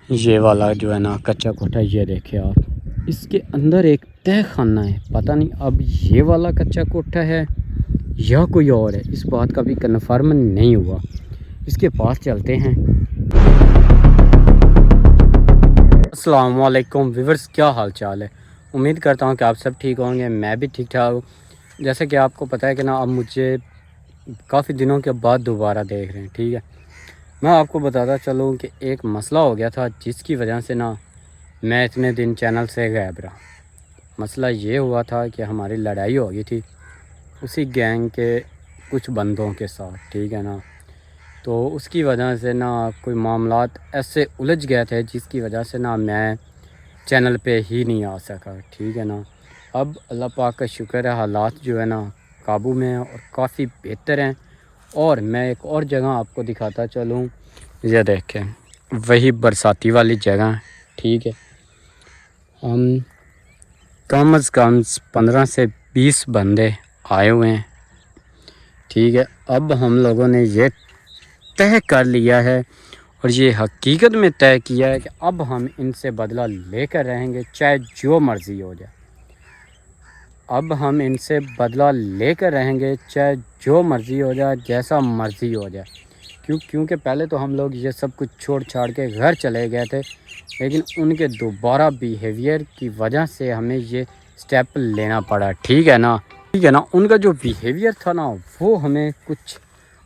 یہ والا جو ہے نا کچا کوٹھا، یہ دیکھیں آپ، اس کے اندر ایک تہ خانہ ہے. پتہ نہیں اب یہ والا کچا کوٹھا ہے یا کوئی اور ہے، اس بات کا بھی کنفرم نہیں ہوا. اس کے پاس چلتے ہیں. السلام علیکم ویورز، کیا حال چال ہے؟ امید کرتا ہوں کہ آپ سب ٹھیک ہوں گے. میں بھی ٹھیک ٹھاک ہوں. جیسے کہ آپ کو پتہ ہے کہ نا اب مجھے کافی دنوں کے بعد دوبارہ دیکھ رہے ہیں. ٹھیک ہے، میں آپ کو بتاتا چلوں کہ ایک مسئلہ ہو گیا تھا جس کی وجہ سے نا میں اتنے دن چینل سے غائب رہا. مسئلہ یہ ہوا تھا کہ ہماری لڑائی ہو گئی تھی اسی گینگ کے کچھ بندوں کے ساتھ. ٹھیک ہے نا، تو اس کی وجہ سے نا کوئی معاملات ایسے الجھ گئے تھے جس کی وجہ سے نا میں چینل پہ ہی نہیں آ سکا. ٹھیک ہے نا، اب اللہ پاک کا شکر ہے، حالات جو ہے نا قابو میں ہیں اور کافی بہتر ہیں. اور میں ایک اور جگہ آپ کو دکھاتا چلوں. یہ دیکھیں، وہی برساتی والی جگہ. ٹھیک ہے، ہم کم از کم 15 سے 20 بندے آئے ہوئے ہیں. ٹھیک ہے، اب ہم لوگوں نے یہ طے کر لیا ہے اور یہ حقیقت میں طے کیا ہے کہ اب ہم ان سے بدلہ لے کر رہیں گے، چاہے جو مرضی ہو جائے. اب ہم ان سے بدلہ لے کر رہیں گے، چاہے جو مرضی ہو جائے، جیسا مرضی ہو جائے. کیونکہ پہلے تو ہم لوگ یہ سب کچھ چھوڑ چھاڑ کے گھر چلے گئے تھے، لیکن ان کے دوبارہ بیہیویئر کی وجہ سے ہمیں یہ سٹیپ لینا پڑا. ٹھیک ہے نا، ان کا جو بیہیویئر تھا نا وہ ہمیں کچھ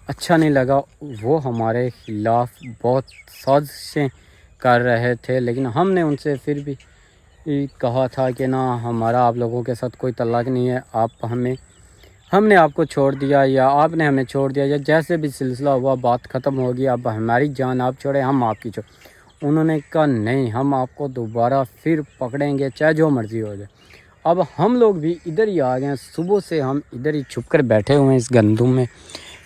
اچھا نہیں لگا. وہ ہمارے خلاف بہت سازشیں کر رہے تھے، لیکن ہم نے ان سے پھر بھی کہا تھا کہ نا ہمارا آپ لوگوں کے ساتھ کوئی تعلق نہیں ہے. ہم نے آپ کو چھوڑ دیا یا آپ نے ہمیں چھوڑ دیا، یا جیسے بھی سلسلہ ہوا بات ختم ہوگی. اب ہماری جان آپ چھوڑیں، ہم آپ کی چھوڑیں. انہوں نے کہا نہیں، ہم آپ کو دوبارہ پھر پکڑیں گے چاہے جو مرضی ہو جائے. اب ہم لوگ بھی ادھر ہی آ گئے ہیں. صبح سے ہم ادھر ہی چھپ کر بیٹھے ہوئے ہیں اس گندم میں.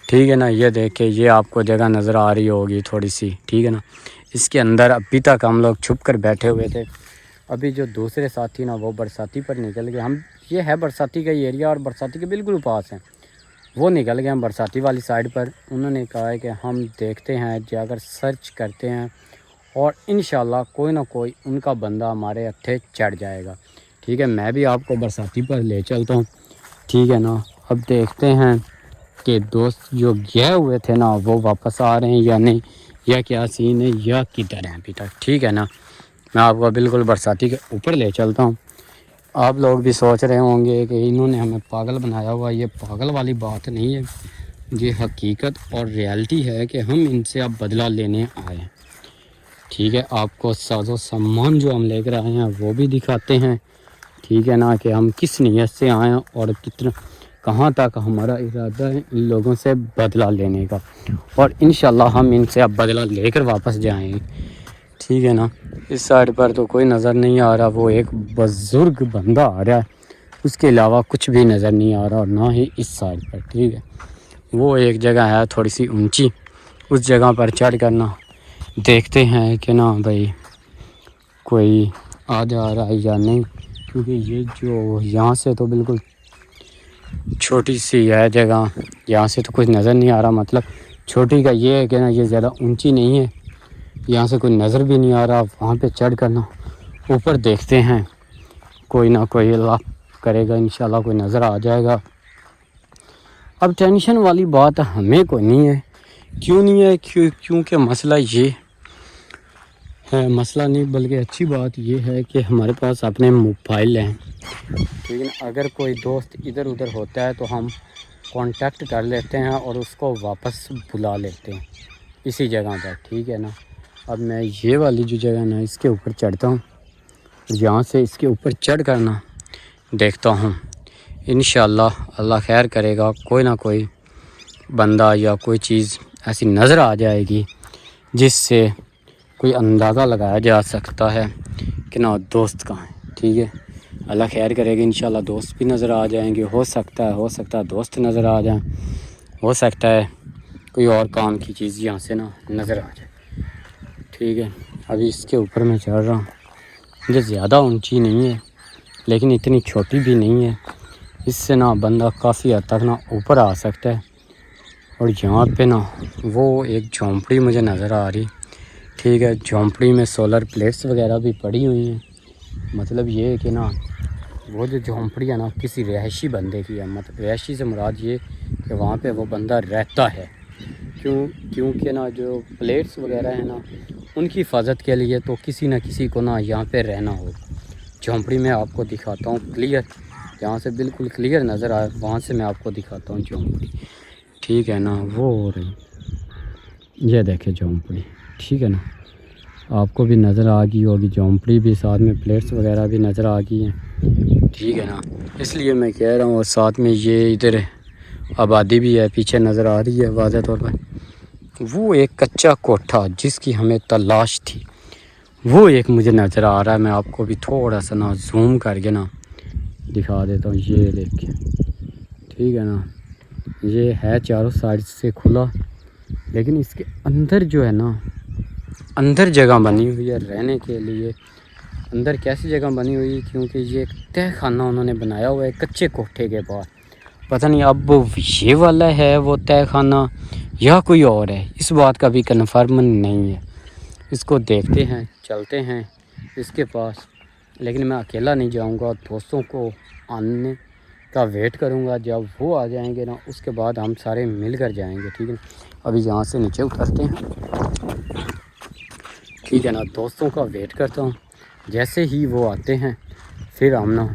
ٹھیک ہے نا، یہ دیکھیں، یہ آپ کو جگہ نظر آ رہی ہوگی تھوڑی سی. ٹھیک ہے نا، اس کے اندر ابھی تک ہم لوگ چھپ کر بیٹھے ہوئے تھے. ابھی جو دوسرے ساتھی نا وہ برساتی پر نکل گئے. یہ ہے برساتی کا ایریا اور برساتی کے بالکل پاس ہیں. وہ نکل گئے ہم برساتی والی سائڈ پر. انہوں نے کہا ہے کہ ہم دیکھتے ہیں، جا کر سرچ کرتے ہیں اور انشاءاللہ کوئی نہ کوئی ان کا بندہ ہمارے ہتھے چڑھ جائے گا. ٹھیک ہے، میں بھی آپ کو برساتی پر لے چلتا ہوں. ٹھیک ہے نا، اب دیکھتے ہیں کہ دوست جو گئے ہوئے تھے نا وہ واپس آ رہے ہیں یا نہیں، یا کیا سین ہے، یا کدھر ہیں ابھی تک. ٹھیک ہے نا، میں آپ کو بالکل برساتی کے اوپر لے چلتا ہوں. آپ لوگ بھی سوچ رہے ہوں گے کہ انہوں نے ہمیں پاگل بنایا ہوا. یہ پاگل والی بات نہیں ہے، یہ حقیقت اور ریالٹی ہے کہ ہم ان سے اب بدلہ لینے آئے ہیں. ٹھیک ہے، آپ کو ساز و سامان جو ہم لے کر آئے ہیں وہ بھی دکھاتے ہیں. ٹھیک ہے نا، کہ ہم کس نیت سے آئے ہیں اور کہاں تک ہمارا ارادہ ہے ان لوگوں سے بدلہ لینے کا. اور انشاءاللہ ہم ان سے اب بدلہ لے کر واپس جائیں گے. ٹھیک ہے نا، اس سائڈ پر تو کوئی نظر نہیں آ رہا. وہ ایک بزرگ بندہ آ رہا ہے، اس کے علاوہ کچھ بھی نظر نہیں آ رہا، اور نہ ہی اس سائڈ پر. ٹھیک ہے، وہ ایک جگہ ہے تھوڑی سی اونچی، اس جگہ پر چڑھ کرنا دیکھتے ہیں کہ نا بھائی کوئی آ جا رہا ہے یا نہیں. کیونکہ یہ جو یہاں سے تو بالکل چھوٹی سی ہے جگہ، یہاں سے تو کچھ نظر نہیں آ رہا. مطلب چھوٹی کا یہ ہے کہ نا یہ زیادہ اونچی نہیں ہے، یہاں سے کوئی نظر بھی نہیں آ رہا. وہاں پہ چڑھ کرنا اوپر دیکھتے ہیں، کوئی نہ کوئی اللہ کرے گا انشاءاللہ کوئی نظر آ جائے گا. اب ٹینشن والی بات ہمیں کوئی نہیں ہے. کیوں نہیں ہے؟ کیونکہ مسئلہ یہ ہے، مسئلہ نہیں بلکہ اچھی بات یہ ہے کہ ہمارے پاس اپنے موبائل ہیں. لیکن اگر کوئی دوست ادھر ادھر ہوتا ہے تو ہم کانٹیکٹ کر لیتے ہیں اور اس کو واپس بلا لیتے ہیں اسی جگہ پر. ٹھیک ہے نا، اب میں یہ والی جو جگہ نا اس کے اوپر چڑھتا ہوں، یہاں سے اس کے اوپر چڑھ کر نا دیکھتا ہوں. انشاءاللہ اللہ خیر کرے گا، کوئی نہ کوئی بندہ یا کوئی چیز ایسی نظر آ جائے گی جس سے کوئی اندازہ لگایا جا سکتا ہے کہ نا دوست کہاں ہے. ٹھیک ہے، اللہ خیر کرے گا، انشاءاللہ دوست بھی نظر آ جائیں گے. ہو سکتا ہے دوست نظر آ جائیں، ہو سکتا ہے کوئی اور کام کی چیز یہاں سے نا نظر آ جائے. ٹھیک ہے، ابھی اس کے اوپر میں چڑھ رہا ہوں. یہ زیادہ اونچی نہیں ہے لیکن اتنی چھوٹی بھی نہیں ہے. اس سے نا بندہ کافی حد تک نا اوپر آ سکتا ہے. اور یہاں پہ نا وہ ایک جھونپڑی مجھے نظر آ رہی. ٹھیک ہے، جھونپڑی میں سولر پلیٹس وغیرہ بھی پڑی ہوئی ہیں۔ مطلب یہ ہے کہ نا وہ جو جھونپڑی ہے نا کسی رہائشی بندے کی ہے، مطلب رہائشی سے مراد یہ کہ وہاں پہ وہ بندہ رہتا ہے۔ کیونکہ نا جو پلیٹس وغیرہ ہیں نا ان کی حفاظت کے لیے تو کسی نہ کسی کو نا یہاں پہ رہنا ہو۔ جھونپڑی میں آپ کو دکھاتا ہوں کلیئر، جہاں سے بالکل کلیئر نظر آئے وہاں سے میں آپ کو دکھاتا ہوں جھونپڑی۔ ٹھیک ہے نا، وہ ہو رہی، یہ دیکھیں جھونپڑی، ٹھیک ہے نا، آپ کو بھی نظر آ گئی ہوگی جھونپڑی بھی، ساتھ میں پلیٹس وغیرہ بھی نظر آ گئی ہیں، ٹھیک ہے نا۔ اس لیے میں کہہ رہا ہوں، اور ساتھ میں یہ ادھر آبادی بھی ہے پیچھے نظر آ رہی ہے واضح طور پر۔ وہ ایک کچا کوٹھا جس کی ہمیں تلاش تھی، وہ ایک مجھے نظر آ رہا ہے، میں آپ کو بھی تھوڑا سا نا زوم کر کے نا دکھا دیتا ہوں، یہ دیکھیں، ٹھیک ہے نا۔ یہ ہے چاروں سائڈ سے کھلا، لیکن اس کے اندر جو ہے نا اندر جگہ بنی ہوئی ہے رہنے کے لیے۔ اندر کیسی جگہ بنی ہوئی، کیونکہ یہ ایک تہہ خانہ انہوں نے بنایا ہوا ہے کچے کوٹھے کے بعد۔ پتہ نہیں اب یہ والا ہے وہ تہہ خانہ یا کوئی اور ہے، اس بات کا بھی کنفرم نہیں ہے۔ اس کو دیکھتے ہیں، چلتے ہیں اس کے پاس، لیکن میں اکیلا نہیں جاؤں گا، دوستوں کو آنے کا ویٹ کروں گا۔ جب وہ آ جائیں گے نا اس کے بعد ہم سارے مل کر جائیں گے، ٹھیک ہے۔ ابھی یہاں سے نیچے اترتے ہیں، ٹھیک ہے نا، دوستوں کا ویٹ کرتا ہوں۔ جیسے ہی وہ آتے ہیں پھر ہم نا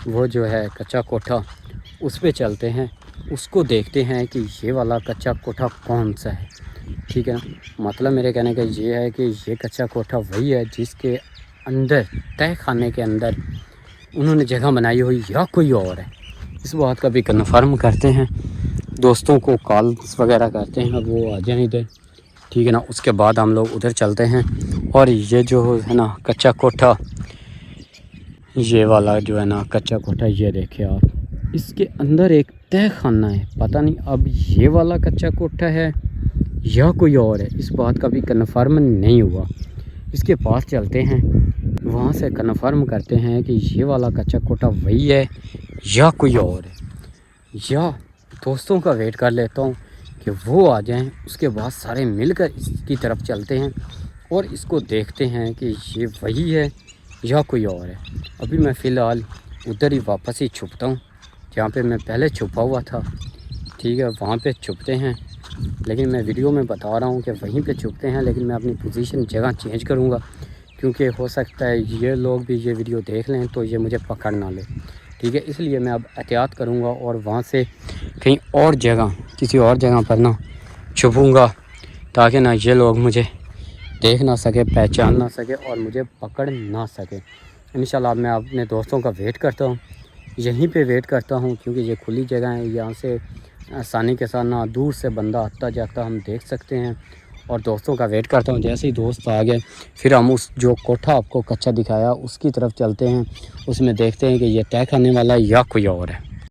وہ جو ہے کچا کوٹھا اس پہ چلتے ہیں، اس کو دیکھتے ہیں کہ یہ والا کچا کوٹھا کون سا ہے، ٹھیک ہے نا۔ مطلب میرے کہنے کا یہ ہے کہ یہ کچا کوٹھا وہی ہے جس کے اندر تہہ خانے کے اندر انہوں نے جگہ بنائی ہوئی، یا کوئی اور ہے، اس بات کا بھی کنفرم کرتے ہیں۔ دوستوں کو کالز وغیرہ کرتے ہیں وہ آ جائیں ادھر، ٹھیک ہے نا۔ اس کے بعد ہم لوگ ادھر چلتے ہیں، اور یہ جو ہے نا کچا کوٹھا، یہ والا جو ہے نا کچا کوٹھا، یہ دیکھیں آپ، اس کے اندر ایک تہہ خانہ ہے۔ پتہ نہیں اب یہ والا کچا کوٹھا ہے یا کوئی اور ہے، اس بات کا بھی کنفرم نہیں ہوا۔ اس کے پاس چلتے ہیں، وہاں سے کنفرم کرتے ہیں کہ یہ والا کچا کوٹھا وہی ہے یا کوئی اور ہے، یا دوستوں کا ویٹ کر لیتا ہوں کہ وہ آ جائیں، اس کے بعد سارے مل کر اس کی طرف چلتے ہیں اور اس کو دیکھتے ہیں کہ یہ وہی ہے یا کوئی اور ہے۔ ابھی میں فی الحال ادھر ہی واپس ہی چھپتا ہوں جہاں پہ میں پہلے چھپا ہوا تھا، ٹھیک ہے، وہاں پہ چھپتے ہیں۔ لیکن میں ویڈیو میں بتا رہا ہوں کہ وہیں پہ چھپتے ہیں، لیکن میں اپنی پوزیشن جگہ چینج کروں گا، کیونکہ ہو سکتا ہے یہ لوگ بھی یہ ویڈیو دیکھ لیں تو یہ مجھے پکڑ نہ لے، ٹھیک ہے۔ اس لیے میں اب احتیاط کروں گا اور وہاں سے کہیں اور جگہ، کسی اور جگہ پر نہ چھپوں گا، تاکہ نہ یہ لوگ مجھے دیکھ نہ سکے، پہچان نہ سکے اور مجھے پکڑ نہ سکے۔ انشاءاللہ اب میں اپنے دوستوں کا ویٹ کرتا ہوں، یہیں پہ ویٹ کرتا ہوں، کیونکہ یہ کھلی جگہ ہے، یہاں سے آسانی کے ساتھ نہ دور سے بندہ آتا جاتا ہم دیکھ سکتے ہیں، اور دوستوں کا ویٹ کرتا ہوں۔ جیسے ہی دوست آ گئے پھر ہم اس جو کوٹھا آپ کو کچا دکھایا اس کی طرف چلتے ہیں، اس میں دیکھتے ہیں کہ یہ تہہ خانے والا یا کوئی اور ہے۔